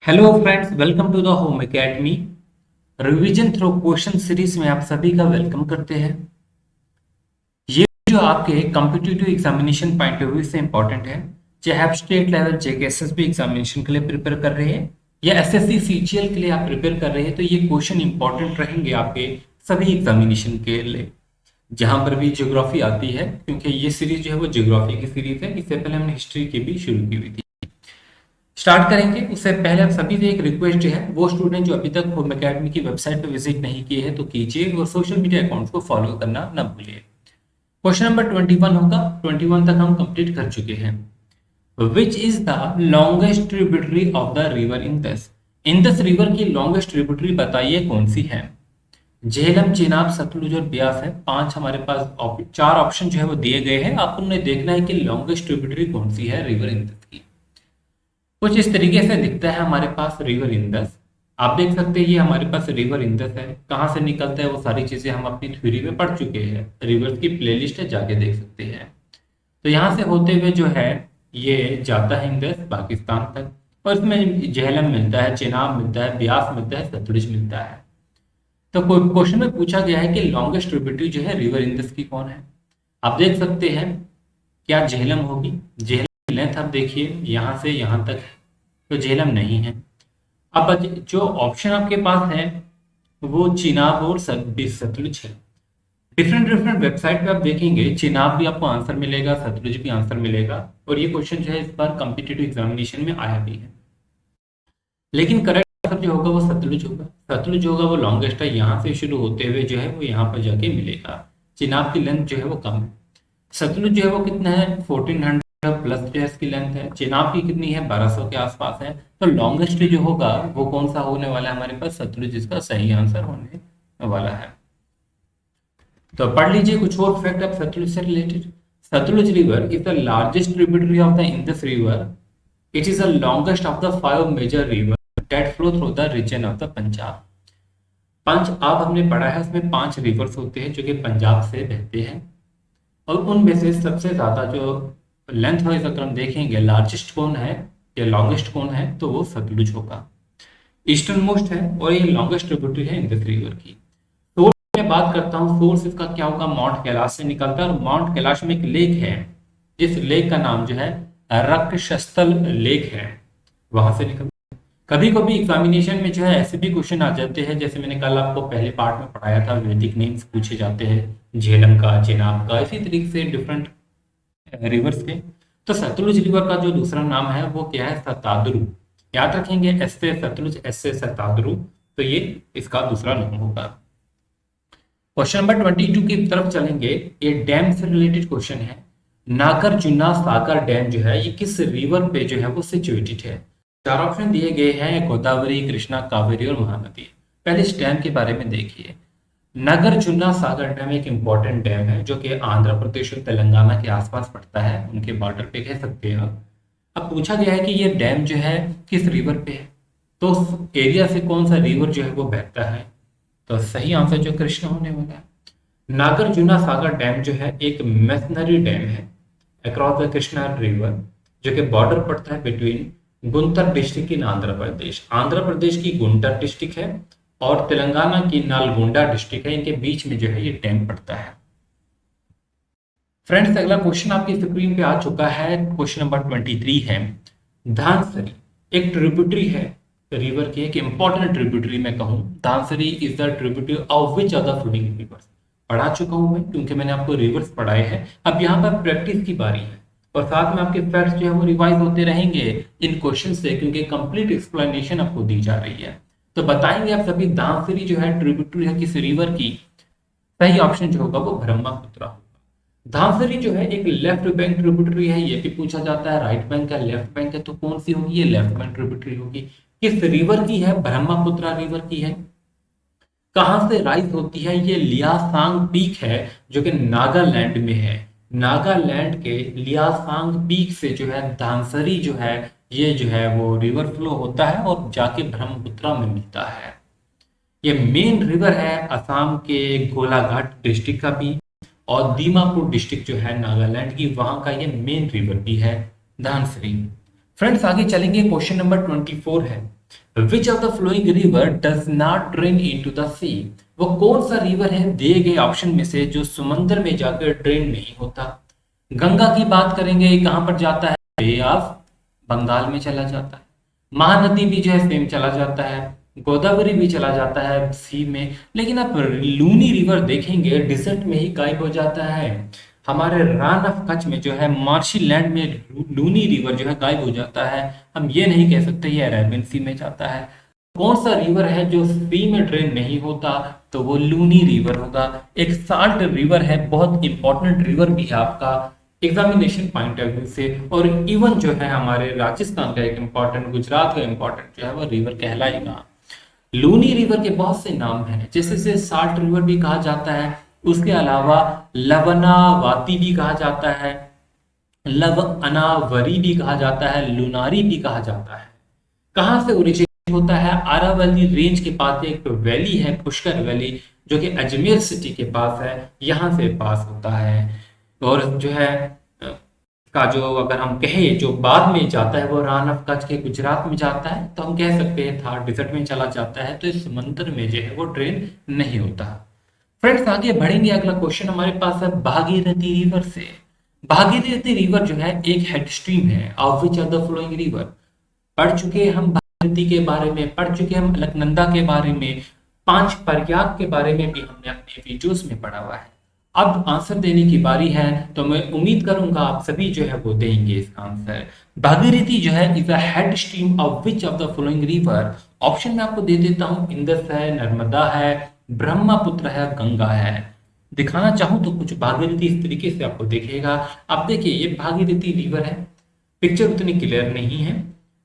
Hello friends, welcome to the home academy. Revision through question series में आप सभी का वेलकम करते हैं। ये जो आपके competitive examination point of view से इंपॉर्टेंट है, चाहे आप स्टेट लेवल जेके एसएसबी एग्जामिनेशन के लिए प्रिपेयर कर रहे हैं या एसएससी सीजीएल के लिए आप प्रिपेयर कर रहे हैं, तो ये क्वेश्चन इंपॉर्टेंट रहेंगे आपके सभी एग्जामिनेशन के लिए। जहां पर भी ज्योग्राफी आती है, क्योंकि ये सीरीज जो है वो ज्योग्राफी की सीरीज है। इससे पहले हमने हिस्ट्री की भी शुरू की हुई थी। स्टार्ट करेंगे उससे पहले आप सभी से एक रिक्वेस्ट है, वो स्टूडेंट जो अभी तक होम एकेडमी की वेबसाइट पर विजिट नहीं किए हैं तो कीजिए, और सोशल मीडिया अकाउंट्स को फॉलो करना न भूलिए। क्वेश्चन नंबर 21 होगा। 21 तक हम कंप्लीट कर चुके हैं। Which is the longest tributary of the river Indus? Indus river की लॉन्गेस्ट ट्रिब्यूटरी बताइए कौन सी है। झेलम, चेनाब, सतलुज और ब्यास है। पांच हमारे पास चार ऑप्शन जो है वो दिए गए हैं। आपको उन्हें देखना है कि लॉन्गेस्ट ट्रिब्यूटरी कौन सी है रिवर इंदस की। कुछ इस तरीके से दिखता है हमारे पास रिवर इंदस। आप देख सकते हैं ये हमारे पास रिवर इंदस है। कहाँ से निकलता है वो सारी चीजें हम अपनी थ्योरी में पढ़ चुके हैं। रिवर्स की प्लेलिस्ट है, जाके देख सकते हैं। तो यहाँ से होते हुए जो है ये जाता है इंदस पाकिस्तान तक, और इसमें झेलम मिलता है, चेनाब मिलता है, ब्यास मिलता है, सतलुज मिलता है। तो कोई क्वेश्चन में पूछा गया है कि लॉन्गेस्ट ट्रिब्यूटरी जो है रिवर इंदस की कौन है। आप देख सकते हैं क्या झेलम होगी। झेलम की लेंथ आप देखिए यहाँ से यहाँ तक, तो झेलम नहीं है। अब जो ऑप्शन आपके पास है वो चिनाब और सतलुज है। डिफरेंट डिफरेंट वेबसाइट पे आप देखेंगे चिनाब भी आपको आंसर मिलेगा, सतलुज भी आंसर मिलेगा, और ये क्वेश्चन जो है इस बार कॉम्पिटिटिव एग्जामिनेशन में आया भी है। लेकिन करेक्ट आंसर जो होगा वो सतलुज होगा। सतलुज होगा वो लॉन्गेस्ट है, यहाँ से शुरू होते हुए जो है वो यहाँ पर जाके मिलेगा। चिनाब की लेंथ जो है वो कम है। सतलुज जो है वो कितना है, 1400 प्लस जो है इसकी लेंथ है। चिनाब की कितनी है, 1200 के आसपास है। तो लॉन्गेस्ट जो होगा वो कौन सा होने वाला है हमारे पास, सतलुज इसका सही आंसर होने वाला है। तो पढ़ लीजिए कुछ और फैक्ट अब सतलुज से related. Sutlej river is the largest tributary of the Indus river. It is the longest of the 5 major river that flow through the region of the Punjab. पंच आप हमने पढ़ा है, उसमें 5 रिवर्स होते हैं जो कि पंजाब से बहते हैं, और उनमें से सबसे ज्यादा जो लेंथ वाइज अगर हम देखेंगे लार्जेस्ट कौन है या लॉन्गेस्ट कौन है, तो वो सतलुज होगा। ईस्टर्न मोस्ट है और ये लॉन्गेस्ट ट्रिब्यूटरी है इंडस रिवर की। सोर्स मैं बात करता हूँ, सोर्स इसका क्या होगा, माउंट कैलाश से निकलता है, और माउंट कैलाश में एक लेक है। जिस लेक का नाम जो है रक्षस्थल लेक है, वहां से निकलता है। कभी कभी एग्जामिनेशन में जो है ऐसे भी क्वेश्चन आ जाते हैं, जैसे मैंने कल आपको पहले पार्ट में पढ़ाया था, वैदिक नेम्स पूछे जाते हैं झेलम का, चिनाब का, इसी तरीके से डिफरेंट रिवर्स के। तो सतलुज रिवर का जो दूसरा नाम है वो क्या है, सताद्रु। याद रखेंगे, एस से सतलुज, एस से सताद्रु, तो ये इसका दूसरा नाम होगा। क्वेश्चन नंबर 22 की तरफ चलेंगे। ये डैम से रिलेटेड क्वेश्चन है। नागार्जुना सागर डैम जो है ये किस रिवर पे जो है वो सिचुएटेड है। चार ऑप्शन दिए गए हैं, गोदावरी, कृष्णा, कावेरी और महानदी। पहले इस डैम के बारे में देखिए। नागार्जुना सागर डैम एक इंपॉर्टेंट डैम है जो कि आंध्र प्रदेश और तेलंगाना के आसपास पड़ता है, उनके बॉर्डर पे कह सकते हैं आप। अब पूछा गया है कि ये डैम जो है किस रिवर पे है, तो उस एरिया से कौन सा रिवर जो है वो बहता है। तो सही आंसर जो कृष्ण होने वाला है। नागार्जुना सागर डैम जो है एक मेसनरी डैम है अक्रॉस द कृष्णा रिवर, जो कि बॉर्डर पड़ता है between Guntur district in Andhra Pradesh. Andhra Pradesh की गुंटर डिस्ट्रिक्ट है और तेलंगाना की नालगोंडा डिस्ट्रिक्ट है, इनके बीच में जो है ये डैम पड़ता है। फ्रेंड्स, अगला क्वेश्चन आपकी स्क्रीन पे आ चुका है। क्वेश्चन नंबर 23 है। धांसरी एक ट्रिब्यूटरी है रिवर की, एक इंपॉर्टेंट ट्रिब्यूटरी मैं कहूँ। Dhansiri is the tributary of which other flowing rivers. पढ़ा चुका हूं मैं, क्योंकि मैंने आपको रिवर्स पढ़ाए हैं। अब यहाँ पर प्रैक्टिस की बारी है, और साथ में आपके फैक्ट्स जो है वो रिवाइज होते रहेंगे इन क्वेश्चन से, क्योंकि कंप्लीट एक्सप्लेनेशन आपको दी जा रही है। तो बताएंगे आप सभी, धांसरी जो है ट्रिब्यूटरी है किस रिवर की। सही ऑप्शन जो होगा वो ब्रह्मपुत्र होगा। धांसरी जो है एक लेफ्ट बैंक ट्रिब्यूटरी है, ये भी पूछा जाता है। राइट बैंक का, लेफ्ट बैंक है, तो कौन सी होगी, ये लेफ्ट बैंक ट्रिब्यूटरी होगी। किस रिवर की है, ब्रह्मपुत्र रिवर की है। कहां से राइज होती है, ये लियासांग पीक है जो कि नागालैंड में है। नागालैंड के लियासांग पीक से जो है धांसरी जो है ये जो है वो रिवर फ्लो होता है और जाके ब्रह्मपुत्र में मिलता है। ये मेन रिवर है असम के गोलाघाट डिस्ट्रिक्ट का भी, और दीमापुर डिस्ट्रिक्ट जो है नागालैंड की, वहां का ये मेन रिवर भी है, धांसरी। फ्रेंड्स, आगे चलेंगे। क्वेश्चन नंबर 24 है। Which of the flowing river does not drain into the sea? वो कौन सा रिवर है दिए गए ऑप्शन में से जो समुद्र में जाकर ड्रेन नहीं होता? गंगा की बात करेंगे, कहां पर जाता है? बे ऑफ बंगाल में चला जाता है। महानदी भी जो है सेम चला जाता है, गोदावरी भी चला जाता है सी में। लेकिन आप लूनी रिवर देखेंगे डिजर्ट में ही गायब हो जाता है। हमारे रान ऑफ कच्छ में जो है मार्शी लैंड में लूनी रिवर जो है गायब हो जाता है। हम ये नहीं कह सकते ये अरेबियन सी में जाता है। कौन सा रिवर है जो सी में ड्रेन नहीं होता? तो वो लूनी रिवर होगा। एक साल्ट रिवर है, बहुत इंपॉर्टेंट रिवर भी है आपका एग्जामिनेशन पॉइंट ऑफ व्यू से। और इवन जो है हमारे राजस्थान का एक इंपॉर्टेंट, गुजरात का इंपॉर्टेंट जो है वो रिवर कहलाएगा। लूनी रिवर के बहुत से नाम हैं, जैसे से साल्ट रिवर भी कहा जाता है, उसके अलावा लवनावाती भी कहा जाता है, लव अनावरी भी कहा जाता है, लुनारी भी कहा जाता है। कहाँ से ओरिजिनेट होता है? अरावली रेंज के पास एक वैली है, पुष्कर वैली, जो कि अजमेर सिटी के पास है, यहाँ से पास होता है। और जो है का जो अगर हम कहें जो बाद में जाता है वो रान ऑफ कच्छ के गुजरात में जाता है, तो हम कह सकते हैं थार डिजर्ट में चला जाता है, तो इस समंदर में जो है वो ट्रेन नहीं होता। फ्रेंड्स आगे बढ़ेंगे, अगला क्वेश्चन हमारे पास है भागीरथी रिवर से। भागीरथी रिवर जो है एक हेड स्ट्रीम है of which are the flowing river. पढ़ चुके हैं हम भागीरथी के बारे में, पढ़ चुके हैं हम अलकनंदा के बारे में, 5 प्रयाग के बारे में भी हमने अपने वीडियोस में पढ़ा हुआ है। अब आंसर देने की बारी है, तो मैं उम्मीद करूंगा आप सभी जो है वो देंगे इसका आंसर। भागीरथी जो है is a head stream of which of the following river? Option में आपको दे देता हूं, इंदस है, नर्मदा है, ब्रह्मपुत्र है, गंगा है। दिखाना चाहूं तो कुछ भागीरथी इस तरीके से आपको दिखेगा। आप देखिए ये भागीरथी रिवर है, पिक्चर उतनी क्लियर नहीं है,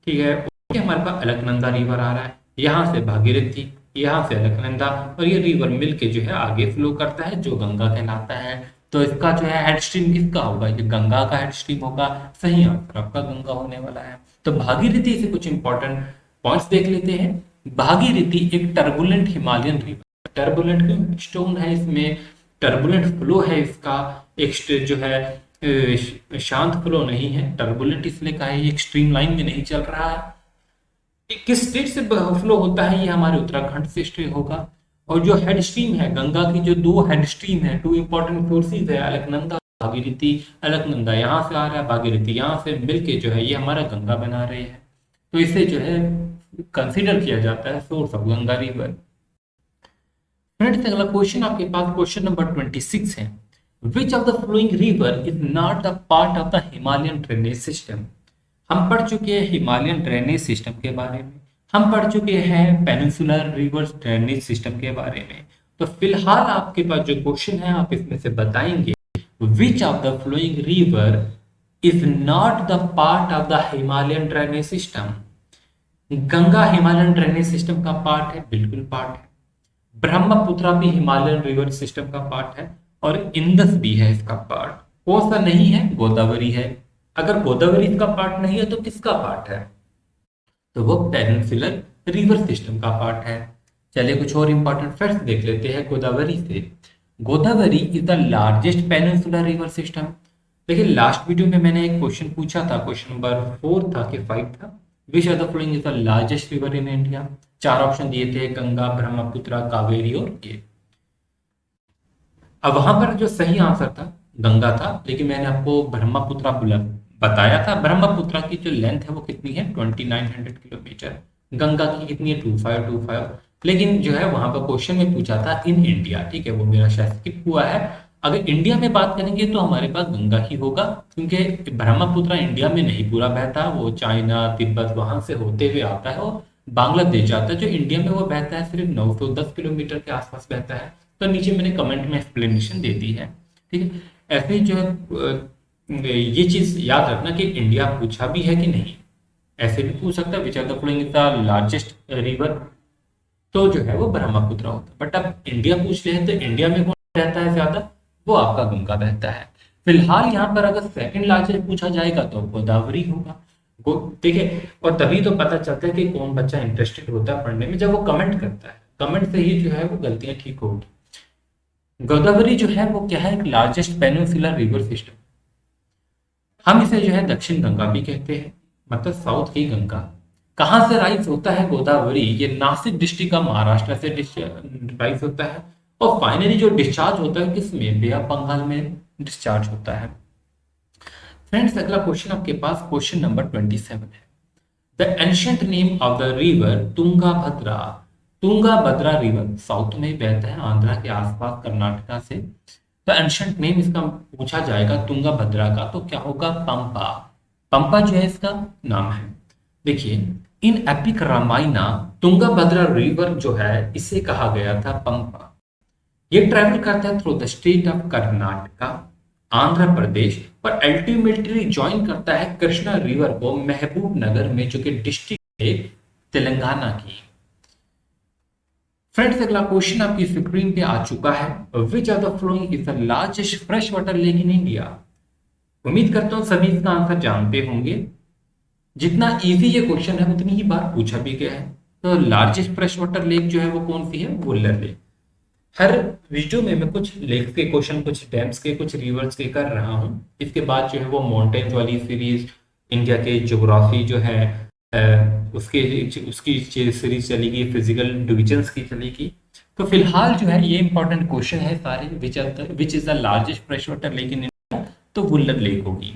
ठीक है। ओके, हमारे पास अलकनंदा रिवर आ रहा है, यहाँ से भागीरथी, यहाँ से अलकनंदा, और ये रिवर मिलके जो है आगे फ्लो करता है जो गंगा कहलाता है। तो इसका जो है हेड स्ट्रीम किसका होगा? ये गंगा का हेड स्ट्रीम होगा। सही आंसर आपका गंगा होने वाला है। तो भागीरथी से कुछ इंपॉर्टेंट पॉइंट्स देख लेते हैं। भागीरथी एक टर्बुलेंट हिमालयन रिवर, टर्बुलेंट क्यों? स्टोन है इसमें, टर्बुलेंट फ्लो है इसका, एक जो है शांत फ्लो नहीं है, टर्बुलेंट इसलिए कहा है, एक स्ट्रीम लाइन में नहीं चल रहा है। किस स्टेट से फ्लो होता है? ये हमारे उत्तराखंड से स्टे होगा। और जो हेड स्ट्रीम है गंगा की, जो 2 हेड स्ट्रीम है, 2 इंपॉर्टेंट सोर्सेज है, अलकनंदा भागीरथी। अलकनंदा यहाँ से आ रहा है, भागीरथी यहाँ से मिलके जो है ये हमारा गंगा बना रहे हैं। तो इसे जो है कंसिडर किया जाता है source of Ganga river. Friends अगला क्वेश्चन आपके पास क्वेश्चन नंबर 26 है। Which of the flowing river is not the part of the Himalayan drainage system? हम पढ़ चुके हैं हिमालयन ड्रेनेज सिस्टम के बारे में, हम पढ़ चुके हैं पेनिनसुलर रिवर्स ड्रेनेज सिस्टम के बारे में। तो फिलहाल आपके पास जो क्वेश्चन है आप इसमें से बताएंगे विच of the flowing river is not the part of the Himalayan drainage system? Ganga Himalayan drainage system का पार्ट है, बिल्कुल पार्ट है। ब्रह्मपुत्र भी हिमालयन रिवर सिस्टम का पार्ट है, और इंदस भी है इसका पार्ट। कौन सा नहीं है? गोदावरी है। अगर गोदावरी इसका पार्ट नहीं है तो किसका पार्ट है? तो वो पेनिनसुलर रिवर सिस्टम का पार्ट है। चलिए कुछ और इंपॉर्टेंट फैक्ट्स देख लेते हैं गोदावरी से। Godavari is the largest peninsular river system. देखिए लास्ट वीडियो में मैंने एक क्वेश्चन पूछा था, क्वेश्चन नंबर 4 था कि 5 था, which are the following is the largest river in India? 4 option दिए थे, गंगा, ब्रह्मपुत्र, कावेरी और ये। अब वहां पर जो सही आंसर था गंगा था, लेकिन मैंने आपको ब्रह्मपुत्र बताया था। ब्रह्मपुत्र की जो लेंथ है वो कितनी है? 2900 किलोमीटर। गंगा की कितनी है? 2525। लेकिन जो है वहां पर क्वेश्चन में पूछा था इन इंडिया, ठीक है, वो मेरा शायद स्किप हुआ है। अगर इंडिया में बात करेंगे तो हमारे पास गंगा ही होगा, क्योंकि ब्रह्मपुत्र इंडिया में नहीं पूरा बहता, वो चाइना, तिब्बत वहां से होते हुए आता है और बांग्लादेश जाता है। जो इंडिया में वो बहता है सिर्फ 910 किलोमीटर के आसपास बहता है। तो नीचे मैंने कमेंट में एक्सप्लेनेशन दे दी है, ठीक है। ऐसे ही जो है ये चीज याद रखना कि इंडिया पूछा भी है कि नहीं, ऐसे भी पूछ सकता है which are the following is the largest river, तो जो है वो ब्रह्मपुत्र होता है। बट अब इंडिया पूछ रहे हैं तो इंडिया में कौन रहता है ज्यादा? वो आपका गंगा रहता है। फिलहाल यहाँ पर अगर सेकंड लार्जेस्ट पूछा जाएगा तो गोदावरी होगा। देखिए, और तभी तो पता चलता है कि कौन बच्चा इंटरेस्टेड होता है पढ़ने में, जब वो कमेंट करता है। कमेंट से ही जो है वो गलतियां ठीक होगी। गोदावरी जो है वो क्या है? एक लार्जेस्ट पेनिनसुलर रिवर सिस्टम। हम इसे जो है दक्षिण गंगा भी कहते हैं, मतलब साउथ की गंगा। कहाँ से राइज होता है गोदावरी? ये नासिक डिस्ट्रिक्ट का महाराष्ट्र से राइज होता है। और फाइनली जो डिस्चार्ज होता है किसमें? बे ऑफ बंगाल में डिस्चार्ज होता है। फ्रेंड्स, अगला क्वेश्चन आपके पास क्वेश्चन नंबर 27 है। The ancient name of the river Tungabhadra. Tungabhadra river south में बहता है, आंध्रा के आसपास, कर्नाटका से। तो एंशियंट नेम इसका पूछा जाएगा तुंगाभद्रा का, तो क्या होगा? पंपा। पंपा जो है इसका नाम है। देखिए, इन एपिक रामायणा तुंगाभद्रा रिवर जो है इसे कहा गया था पंपा। ये ट्रैवल करता है through the state of Karnataka, Andhra Pradesh, और अल्टीमेटली ज्वाइन करता है कृष्णा रिवर को महबूब नगर में, जो कि डिस्ट्रिक्ट है तेलंगाना की। फ्रेंड्स, अगला क्वेश्चन आपकी स्क्रीन पे आ चुका है। Which are the following is the largest fresh water lake in India? उम्मीद करता हूं सभी इसका आंसर जानते होंगे। जितना इजी ये क्वेश्चन है उतनी ही बार पूछा भी गया है। तो लार्जेस्ट फ्रेश वाटर लेक जो है वो कौन सी है? वुलर लेक। हर वीडियो में मैं कुछ लेक्स के क्वेश्चन, कुछ डैम्स के, कुछ रिवर्स के कर रहा हूँ। इसके बाद जो है वो माउंटेन्स वाली सीरीज, इंडिया के ज्योग्राफी जो है उसके उसकी सीरीज चलेगी, फिजिकल डिविजन्स की चलेगी। तो फिलहाल जो है ये इंपॉर्टेंट क्वेश्चन है सारे। Which is the largest fresh water lake in India? तो वुलर लेक होगी।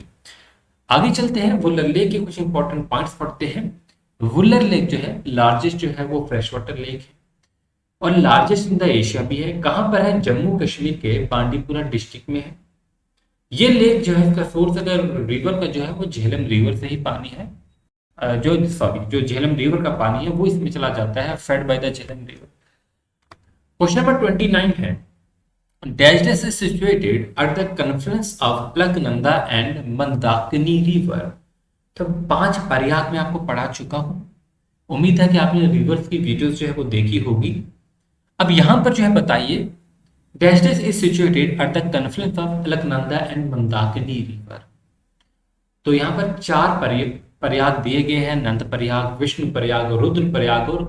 आगे चलते हैं, वुलर लेक के कुछ इंपॉर्टेंट पॉइंट्स पढ़ते हैं। वुलर लेक जो है लार्जेस्ट जो है वो फ्रेश वाटर लेक है और लार्जेस्ट इन द एशिया भी है। कहां पर है? जम्मू कश्मीर के बांडीपुरा डिस्ट्रिक्ट में है। ये लेक जो है इसका सोर्स अगर रिवर का जो है वो झेलम रिवर से ही पानी है। जो झेलम रिवर का पानी है वो इसमें चला जाता है, fed by the Jhelum river. Question number 29 है। Dash is situated at the confluence of Alaknanda and Mandakini river. तो 5 प्रयाग में आपको पढ़ा चुका हूं। उम्मीद है कि आपने रिवर्स की वीडियोस जो है वो देखी होगी। अब यहां पर जो है बताइए, dash is situated at the confluence of Alaknanda and Mandakini river. तो यहाँ पर 4 प्रयाग दिए गए हैं, नंद प्रयाग, विष्णु प्रयाग, रुद्र प्रयाग और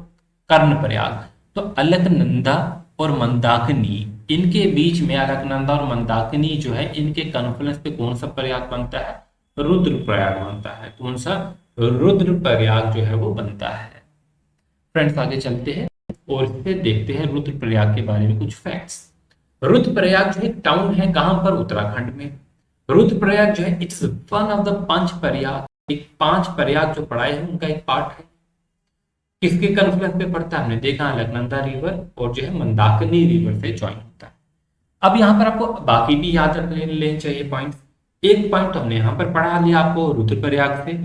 कर्ण प्रयाग। तो अलकनंदा और मंदाकिनी, इनके बीच में अलकनंदा और मंदाकिनी जो है इनके कॉन्फ्लुएंस पे कौन सा प्रयाग बनता है? रुद्र प्रयाग बनता है। कौन सा? रुद्र प्रयाग जो है वो बनता है। फ्रेंड्स, आगे चलते हैं और इससे देखते हैं रुद्र प्रयाग के बारे में कुछ फैक्ट्स। रुद्र प्रयाग जो है टाउन है कहां पर? उत्तराखंड में। रुद्र प्रयाग जो है it's one of the 5 Prayag, एक 5 प्रयाग जो पढ़ाए हैं उनका एक पार्ट है। किसके कन्फ्लुएंस पे पड़ता है? हमने देखा अलकनंदा रिवर और जो है मंदाकिनी रिवर से ज्वाइन होता है। अब यहाँ पर आपको बाकी भी याद रख लेने चाहिए पॉइंट्स। एक पॉइंट तो हमने यहाँ पर पढ़ा लिया आपको रुद्र प्रयाग से,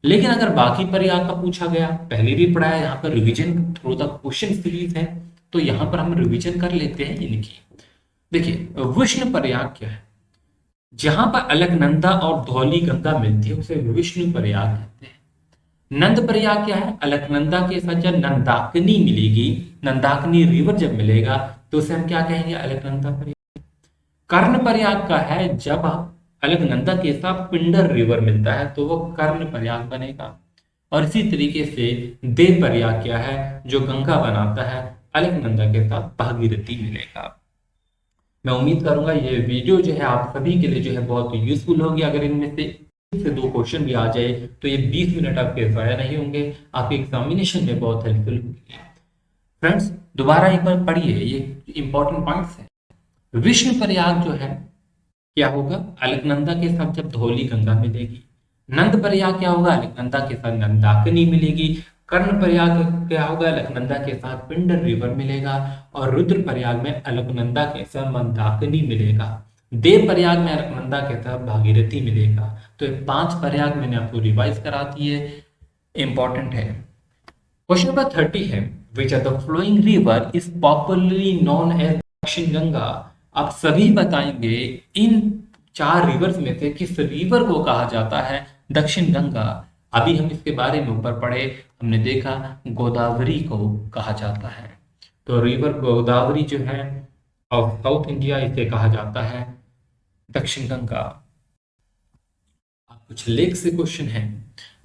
लेकिन अगर बाकी प्रयाग का पूछा गया, पहले भी पढ़ा है, यहाँ पर revision through the question series है, तो यहाँ पर हम रिवीजन कर लेते हैं इनकी। देखिए, विष्णु प्रयाग क्या है? जहां पर अलकनंदा और धौली गंगा मिलती है उसे विष्णु प्रयाग कहते हैं। नंद प्रयाग क्या है? अलकनंदा के साथ जब नंदाकिनी मिलेगी, नंदाकिनी रिवर जब मिलेगा तो उसे हम क्या कहेंगे? अलकनंदा प्रयाग। कर्ण प्रयाग का है जब अलकनंदा के साथ पिंडर रिवर मिलता है तो वो कर्ण प्रयाग बनेगा। और इसी तरीके से देव प्रयाग क्या है? जो गंगा बनाता है, अलकनंदा के साथ भागीरथी मिलेगा। मैं उम्मीद करूंगा ये वीडियो जो है आप सभी के लिए जो है बहुत यूजफुल होगी। अगर इनमें से 2 क्वेश्चन भी आ जाए तो ये 20 मिनट आपके ज़ाया नहीं होंगे, आपके एग्जामिनेशन में बहुत हेल्पफुल होगी। फ्रेंड्स, दोबारा एक बार पढ़िए, ये इंपॉर्टेंट पॉइंट्स है। विष्णु प्रयाग जो है क्या होगा? अलकनंदा के साथ जब धौली गंगा मिलेगी। नंद प्रयाग क्या होगा? अलकनंदा के साथ नंदाकिनी मिलेगी। कर्ण प्रयाग क्या होगा? अलकनंदा के साथ पिंडर रिवर मिलेगा। और रुद्र प्रयाग में अलकनंदा के साथ मंदाकिनी मिलेगा। देव प्रयाग में अलकनंदा के साथ भागीरथी मिलेगा। तो ये 5 प्रयाग मैंने आपको रिवाइज करा दिए, इंपॉर्टेंट है। क्वेश्चन नंबर 30 है। Which are the flowing river is popularly known as Dakshin Ganga. आप सभी बताएंगे इन 4 रिवर्स में से किस रिवर को कहा जाता है दक्षिण गंगा। अभी हम इसके बारे में ऊपर पढ़े, हमने देखा गोदावरी को कहा जाता है। तो रिवर गोदावरी जो है ऑफ साउथ इंडिया, इसे कहा जाता है दक्षिण गंगा। कुछ लेक से क्वेश्चन है।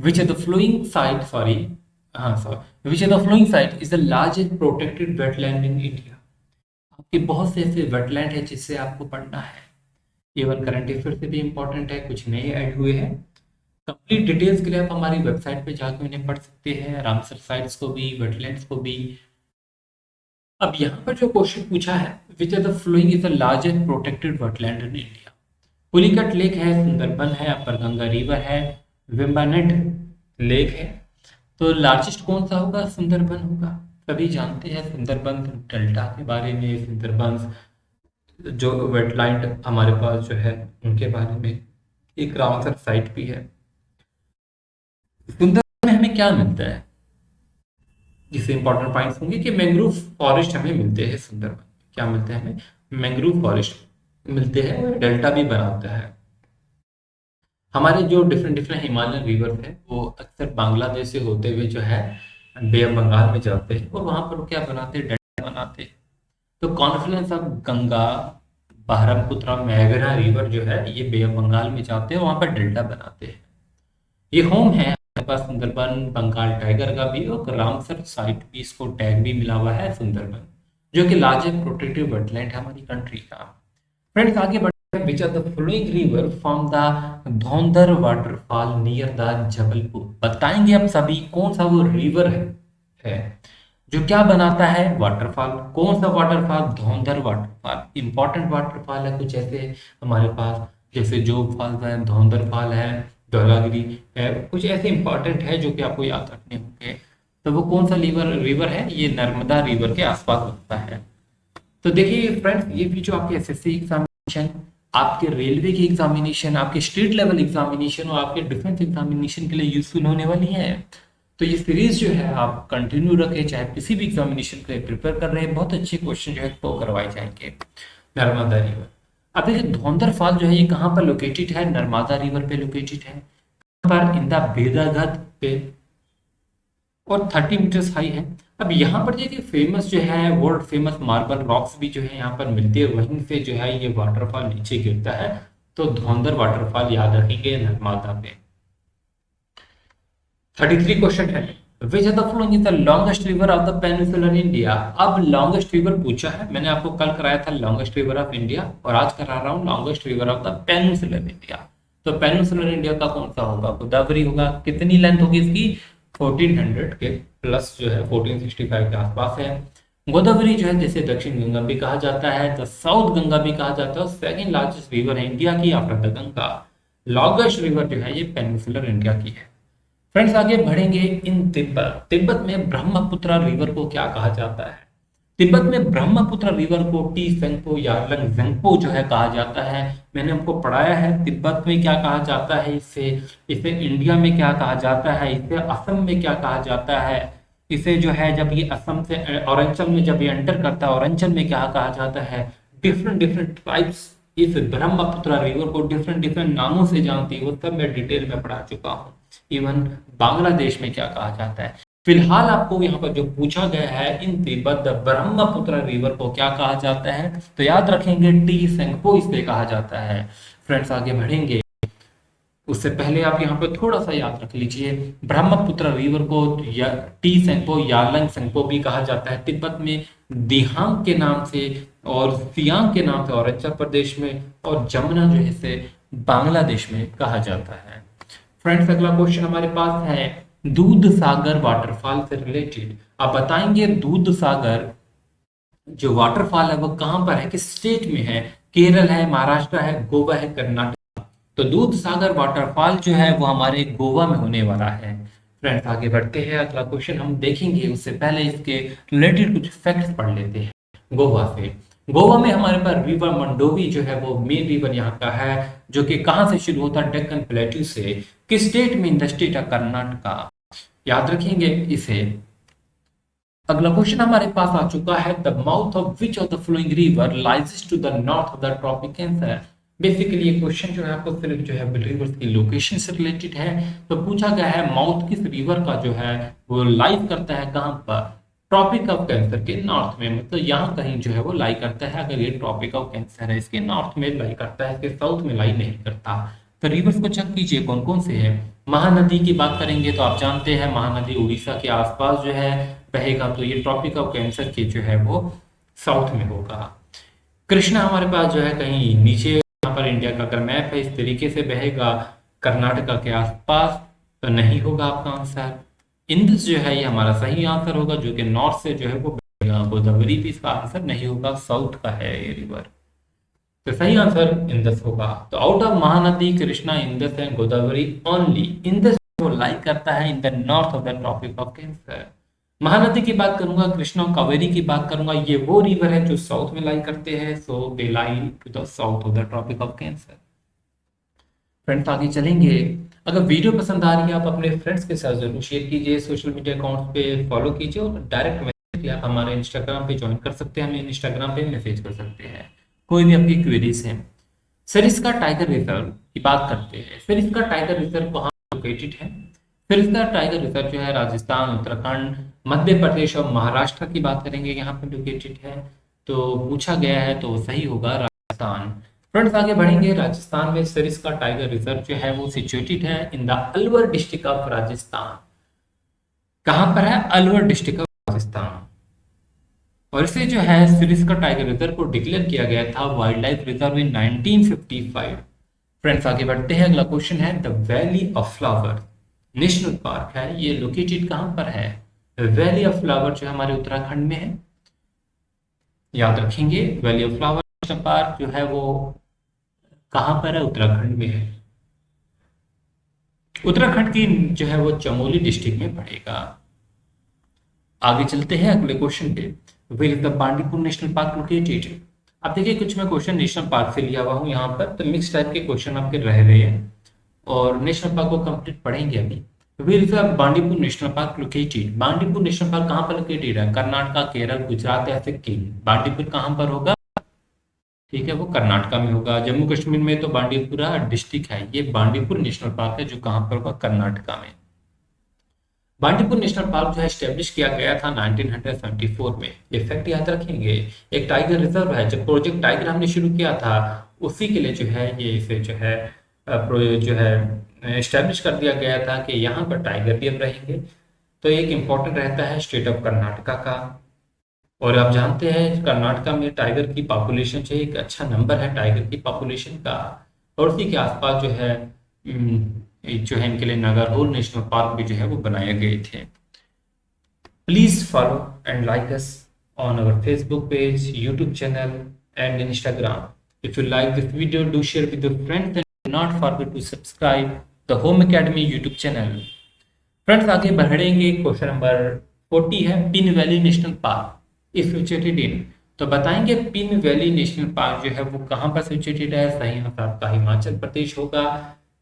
Which are the following site sorry which are the following site is the largest protected wetland in India. आपके बहुत से ऐसे वेटलैंड है जिससे आपको पढ़ना है। इवन करंट अफेयर से भी इंपॉर्टेंट है, कुछ नए ऐड हुए हैं। कंप्लीट डिटेल्स के लिए आप हमारी वेबसाइट पे जाकर उन्हें पढ़ सकते हैं, रामसर साइट्स को भी, वेटलैंड्स को भी। अब यहाँ पर जो क्वेश्चन पूछा है, which are the following is the largest protected wetland in India. Pulicat lake है, सुंदरबन है, अपर गंगा रिवर है, वेम्बनाड लेक है। तो लार्जेस्ट कौन सा होगा? सुंदरबन होगा। सभी जानते हैं सुंदरबन डेल्टा के बारे में, सुंदरबन जो वेटलैंड हमारे पास जो है उनके बारे में। एक रामसर साइट भी है। सुंदरबन में हमें क्या मिलता है? जिससे इंपॉर्टेंट पॉइंट्स होंगे कि मैंग्रोव फॉरेस्ट हमें मिलते हैं सुंदरबन में। क्या मिलते हैं हमें? मैंग्रोव फॉरेस्ट मिलते हैं, और डेल्टा भी बना होता है। हमारे जो डिफरेंट डिफरेंट हिमालयन रिवर है वो अक्सर बांग्लादेश से होते हुए जो है बे ऑफ बंगाल में जाते हैं, और वहां पर वो क्या बनाते हैं? डेल्टा बनाते हैं। तो कॉन्फ्लुएंस ऑफ गंगा, ब्रह्मपुत्र, मेघना रिवर जो है ये बे ऑफ बंगाल में जाते हैं, वहां पर डेल्टा बनाते हैं। ये होम है हमारे पास सुंदरबन, बंगाल टाइगर का भी, और रामसर साइट भी, इसको टैग भी मिला हुआ है सुंदरबन, जो कि लार्जेस्ट प्रोटेक्टिव वेटलैंड है हमारी कंट्री का। फ्रेंड्स आगे बढ़ते हैं। Which are the flowing river from the Dhuandhar waterfall near the Jabalpur. बताएंगे आप सभी कौन सा वो रिवर है जो क्या बनाता है? वाटरफॉल। कौन सा वाटरफॉल? धौंधर वाटरफॉल। इंपॉर्टेंट वाटरफॉल है कुछ ऐसे हमारे पास, जैसे जोग फॉल्स है, धौंधर फॉल है, धौलागिरी है, कुछ ऐसे इंपॉर्टेंट है जो कि आपको याद रखने होंगे। तो वो कौन सा रिवर है? ये नर्मदा रिवर के आसपास होता है। तो देखिए फ्रेंड्स, ये भी जो आपके एसएससी एग्जामिनेशन, आपके रेलवे की एग्जामिनेशन, आपके स्टेट लेवल एग्जामिनेशन और आपके डिफेंस एग्जामिनेशन के लिए यूजफुल होने वाली है। तो ये सीरीज जो है आप कंटिन्यू रखें, चाहे किसी भी एग्जामिनेशन के लिए प्रिपेयर कर रहे हैं, बहुत अच्छे क्वेश्चन जो है तो करवाए जाएंगे। नर्मदा रिवर। अब देखिए धौंधर फॉल जो है ये कहाँ पर लोकेटेड है? नर्मदा रिवर पे लोकेटेड है। पर इन द बेदाघाट पे, और 30 मीटर्स हाई है। अब यहाँ पर देखिए फेमस जो है, वर्ल्ड फेमस मार्बल रॉक्स भी जो है यहाँ पर मिलती है, वहीं से जो है ये वाटरफॉल नीचे गिरता है। तो धौंधर वाटरफॉल याद रखेंगे नर्मदा पे। 33 क्वेश्चन है। Which are the following is the longest river of the peninsular India. अब लॉन्गेस्ट रिवर पूछा है, मैंने आपको कल कराया था लॉन्गेस्ट रिवर ऑफ इंडिया, और आज करा रहा हूँ longest river of the peninsular India. तो पेनिनसुलर इंडिया का कौन सा होगा? गोदावरी होगा। कितनी लेंथ होगी इसकी? 1400 के प्लस जो है 1465 के आसपास है। गोदावरी जो है जैसे दक्षिण गंगा भी कहा जाता है, तो साउथ गंगा भी कहा जाता है, सेकंड लार्जेस्ट रिवर है इंडिया की after the Ganga. Longest river जो है ये पेनिनसुलर इंडिया की है। फ्रेंड्स आगे बढ़ेंगे। इन तिब्बत, तिब्बत में ब्रह्मपुत्र रिवर को क्या कहा जाता है? तिब्बत में ब्रह्मपुत्र रिवर को टी सेंगपो या लंगजेंगपो जो है कहा जाता है। मैंने हमको पढ़ाया है तिब्बत में क्या कहा जाता है इसे, इसे इंडिया में क्या कहा जाता है, इसे असम में क्या कहा जाता है, इसे जो है जब ये असम से अरुणाचल में जब ये एंटर करता है अरुणाचल में क्या कहा जाता है। डिफरेंट डिफरेंट टाइप्स इस ब्रह्मपुत्र रिवर को डिफरेंट डिफरेंट नामों से जानती है, वो सब मैं डिटेल में पढ़ा चुका हूँ। इवन बांग्लादेश में क्या कहा जाता है। फिलहाल आपको यहाँ पर जो पूछा गया है, इन तिब्बत ब्रह्मपुत्र रिवर को क्या कहा जाता है, तो याद रखेंगे टी सेंगपो इसे कहा जाता है। फ्रेंड्स आगे बढ़ेंगे, उससे पहले आप यहाँ पर थोड़ा सा याद रख लीजिए, ब्रह्मपुत्र रिवर को या टी सेंगपो, यारलंग सेंगपो भी कहा जाता है तिब्बत में, दिहांग के नाम से, और सियांग के नाम से अरुणाचल प्रदेश में, और जमुना जो है इसे बांग्लादेश में कहा जाता है। फ्रेंड्स अगला क्वेश्चन हमारे पास है दूध सागर वाटरफॉल से रिलेटेड। आप बताएंगे दूध सागर जो वाटरफॉल है वो कहां पर है, किस स्टेट में है? केरल है, महाराष्ट्र है, गोवा है, कर्नाटक। तो दूध सागर वाटरफॉल जो है वो हमारे गोवा में होने वाला है। फ्रेंड्स आगे बढ़ते हैं, अगला क्वेश्चन हम देखेंगे, उससे पहले इसके रिलेटेड कुछ फैक्ट्स पढ़ लेते हैं गोवा से। गोवा में हमारे पास रिवर मंडोवी जो है वो मेन रिवर यहाँ का है, जो कि कहाँ से शुरू होता है? डेक्कन प्लेट्यू से। किस स्टेट में? In the state of Karnataka. याद रखेंगे इसे। अगला क्वेश्चन हमारे पास आ चुका है, the mouth of which of the flowing river lies to the north of the tropic cancer. Basically ये क्वेश्चन जो है आपको सिर्फ जो है रिवर्स की लोकेशन से रिलेटेड है। तो पूछा गया है माउथ किस रिवर का जो है वो लाइज करता है कहां पर? ट्रॉपिक ऑफ कैंसर के नॉर्थ में, मतलब यहाँ कहीं जो है वो लाई करता है। अगर ये ट्रॉपिक ऑफ कैंसर है इसके नॉर्थ में लाई करता है, इसके साउथ में लाई नहीं करता। तो रिवर्स को चेक कीजिए कौन कौन से है। महानदी की बात करेंगे तो आप जानते हैं महानदी उड़ीसा के आसपास जो है बहेगा, तो ये ट्रॉपिक ऑफ कैंसर के जो है वो साउथ में होगा। कृष्णा हमारे पास जो है कहीं नीचे, यहाँ पर इंडिया का अगर मैप है इस तरीके से बहेगा। कर्नाटका के आसपास, तो नहीं होगा आपका आंसर। इंदस जो है ये हमारा सही आंसर होगा, जो कि नॉर्थ से जो है वो बहेगा। गोदावरी भी इसका आंसर नहीं होगा, साउथ का है ये रिवर। तो सही आंसर इंदस होगा। तो out of Mahanadi, Krishna, Indus and Godavari, only Indus को लाई करता है in the north of the tropic of cancer. Mahanadi की बात करूंगा, कृष्णा और कावेरी की बात करूंगा, ये वो रिवर है जो साउथ में लाई करते हैं, so they lie to the south of the tropic of cancer. Friends आगे चलेंगे। अगर वीडियो पसंद आ रही है आप अपने फ्रेंड्स के साथ जरूर शेयर कीजिए, सोशल मीडिया अकाउंट्स पे फॉलो कीजिए, और डायरेक्ट मैसेज आप हमारे इंस्टाग्राम पे ज्वाइन कर सकते हैं, हमें इंस्टाग्राम पे मैसेज कर सकते हैं कोई भी आपकी क्वेरीज है। सरिस्का टाइगर रिजर्व की बात करते हैं। सरिस्का टाइगर रिजर्व कहाँ लोकेटेड है? सरिस्का टाइगर रिजर्व जो है राजस्थान, उत्तराखंड, मध्य प्रदेश और महाराष्ट्र की बात करेंगे, यहाँ पे लोकेटेड है। तो पूछा गया है तो सही होगा राजस्थान। फ्रेंड्स आगे बढ़ेंगे। राजस्थान में सरिस्का टाइगर रिजर्व जो है वो सिचुएटेड है in the Alwar district of Rajasthan. कहां पर है? Alwar district of Rajasthan. और इसे जो है सरिस्का टाइगर रिजर्व को डिक्लेयर किया गया था wild life reserve in 1955। Friends आगे बढ़ते हैं। अगला क्वेश्चन है the valley of flower national park है, ये लोकेटेड कहां पर है? वैली ऑफ फ्लावर जो है हमारे उत्तराखंड में है, याद रखेंगे। Valley of flower national park जो है वो कहां पर है? उत्तराखंड में है। उत्तराखंड की जो है वो चमोली डिस्ट्रिक्ट में पड़ेगा। आगे चलते हैं अगले क्वेश्चन पे। Where is the Bandipur national park located? अब देखिए कुछ मैं क्वेश्चन नेशनल पार्क से लिया हुआ हूँ यहाँ पर, तो मिक्स टाइप के क्वेश्चन आपके रह रहे हैं, और नेशनल पार्क को कंप्लीट पढ़ेंगे अभी। Where is the Bandipur national park located? Bandipur national park कहाँ पर लोकेटेड है? कर्नाटका, केरल, गुजरात या सिक्किम? बांडीपुर कहाँ पर होगा? ठीक है, वो कर्नाटका में होगा। जम्मू कश्मीर में तो बांडीपुरा डिस्ट्रिक्ट है, ये बांडीपुर नेशनल पार्क है जो कहाँ पर होगा? कर्नाटका में। बांडीपुर नेशनल पार्क जो है स्टेब्लिश किया गया था 1974 में। ये फैक्ट याद रखेंगे। एक टाइगर रिजर्व है, जब प्रोजेक्ट टाइगर हमने शुरू किया था उसी के लिए जो है ये इसे जो है जो है स्टेब्लिश कर दिया गया था कि यहाँ पर टाइगर भी अब रहेंगे। तो एक इम्पोर्टेंट रहता है स्टेट ऑफ कर्नाटका का। और आप जानते हैं कर्नाटका में टाइगर की पॉपुलेशन जो है एक अच्छा नंबर है टाइगर की पॉपुलेशन का। और उसी के आसपास जो है जो है इनके लिए नागरहोल नेशनल पार्क भी जो है वो बनाए गए थे। Please follow and like us on our Facebook page, YouTube channel and Instagram. If you like this video do share with your friends and not forget to subscribe the home academy YouTube channel. Friends आगे बढ़ेंगे। Question number 40 है pin valley national park is situated in? तो बताएंगे pin valley national park जो है वो कहां पर सिचुएटेड है? सही आंसर आपका हिमाचल प्रदेश होगा।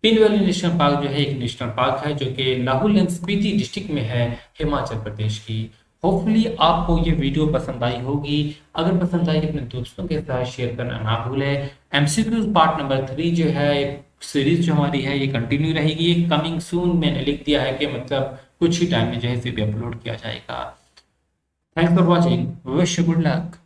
पिन वैली नेशनल पार्क जो है एक नेशनल पार्क है जो कि लाहौल एंड स्पीति डिस्ट्रिक्ट में है, हिमाचल प्रदेश की। होपफुली आपको ये वीडियो पसंद आई होगी। अगर पसंद आई अपने दोस्तों के साथ शेयर करना ना भूलें। एमसीक्यूज पार्ट नंबर 3 जो है सीरीज जो हमारी है ये कंटिन्यू रहेगी। कमिंग सून मैंने लिख दिया है कि मतलब कुछ ही टाइम में जो है इसे भी अपलोड किया जाएगा। Thanks for watching, wish you good luck.